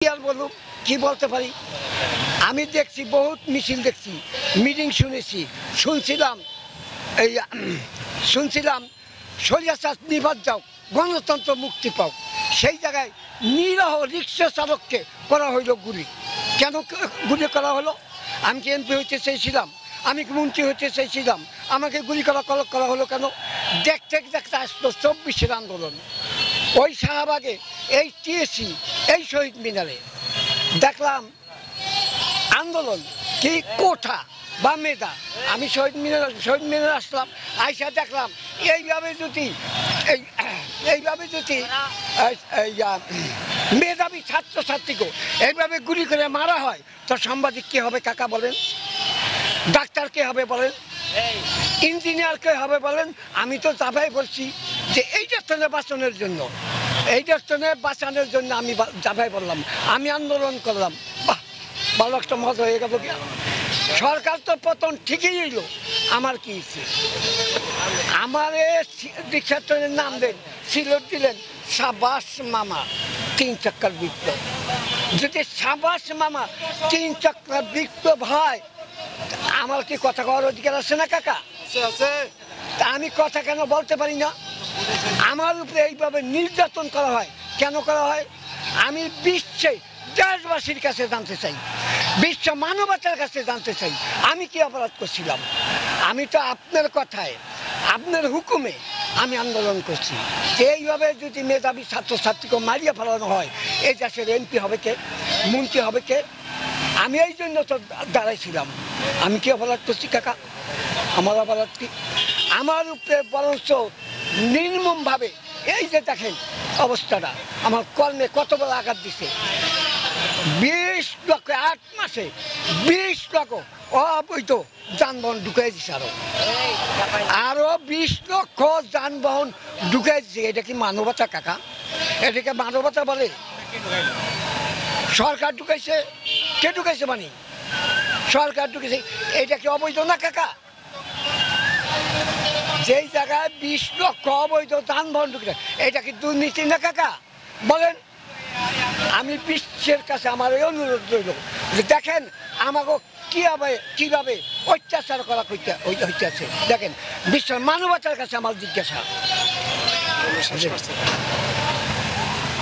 কি বলতে পারি আমি দেখছি বহুত মিছিল দেখছি মিটিং শুনেছি শুনছিলাম স্বৈরাচার নিবাদ যাও গণতন্ত্র মুক্তি পাও সেই জায়গায় নিরহ রিক্সা চালককে করা হইল গুলি কেন গুলি করা হলো আমি কি এমপি হইতে চেয়েছিলাম আমি কি মন্ত্রী হইতে চেয়েছিলাম আমাকে গুলি করা হলো কেন দেখতে দেখতে আসলো 24-এর আন্দোলন ওই শাহবাগে এই টিএসসি এই শহীদ মিনারে দেখলাম আন্দোলন কি কোঠা বা মেধা আমি শহীদ মিনারে আসলাম আইসা দেখলাম এইভাবে যদি মেধাবী ছাত্রছাত্রীকে এইভাবে গুলি করে মারা হয় তো সাংবাদিক কে হবে কাকা বলেন ডাক্তার কে হবে বলেন ইঞ্জিনিয়ার কে হবে বলেন আমি তো যাবাই বলছি যে এইটার জন্য বাঁচানোর জন্য আমি যাবাই বললাম আমি আন্দোলন করলাম বাহ ভালো একটা মজা হয়ে গেল সরকার তো পতন ঠিকই এলো আমার কি আমার রিক্সা ট্রেনের নাম দেন সিলেট দিলেন সাবাস মামা 3 চাকার বিপ্লব যদি সাবাস মামা 3 চাকার বিপ্লব হয় আমার কি কথা কওয়ার অধিকার আছে না কাকা তা আমি কথা কেন বলতে পারি না আমার উপরে এইভাবে নির্যাতন করা হয় কেন করা হয় আমি দেশবাসীর কাছে জানতে চাই বিশ্ব মানবতার কাছে জানতে চাই আমি কি অপরাধ করছিলাম আমি তো আপনার কথায় আপনার হুকুমে আমি আন্দোলন করছি এইভাবে যদি মেধাবী ছাত্রছাত্রীকে মারিয়ে ফেলানো হয় এই দেশের এমপি হবে কে মন্ত্রী হবে কে আমি এই জন্য তো দাঁড়াইছিলাম আমি কি অপরাধ করছি কাকা আমার অপরাধ কি আমার উপরে বরঞ্চ নির্মমভাবে এই যে দেখেন অবস্থাটা আমার কর্মে কত বড় আঘাত দিছে 20 লক্ষ 8 মাসে 20 লক্ষ অবৈধ যানবাহন ঢুকাই দিছে আরো 20 লক্ষ যানবাহন ঢুকাই দিছে এটা কি মানবতা কাকা এটাকে মানবতা বলে সরকার ঢুকাইছে কে ঢুকাইছে মানে সরকার ঢুকেছে এটা কি অবৈধ না কাকা যেই জায়গায় 20 লক্ষ অবৈধ যানবাহন ঢুকেছে এটা কি দুর্নীতি না কাকা বলেন আমি বিশ্বের কাছে আমার এই অনুরোধ রইল যে দেখেন আমাকে কিভাবে অত্যাচার করা হইতেছে দেখেন বিশ্বের মানবতার কাছে আমার জিজ্ঞাসা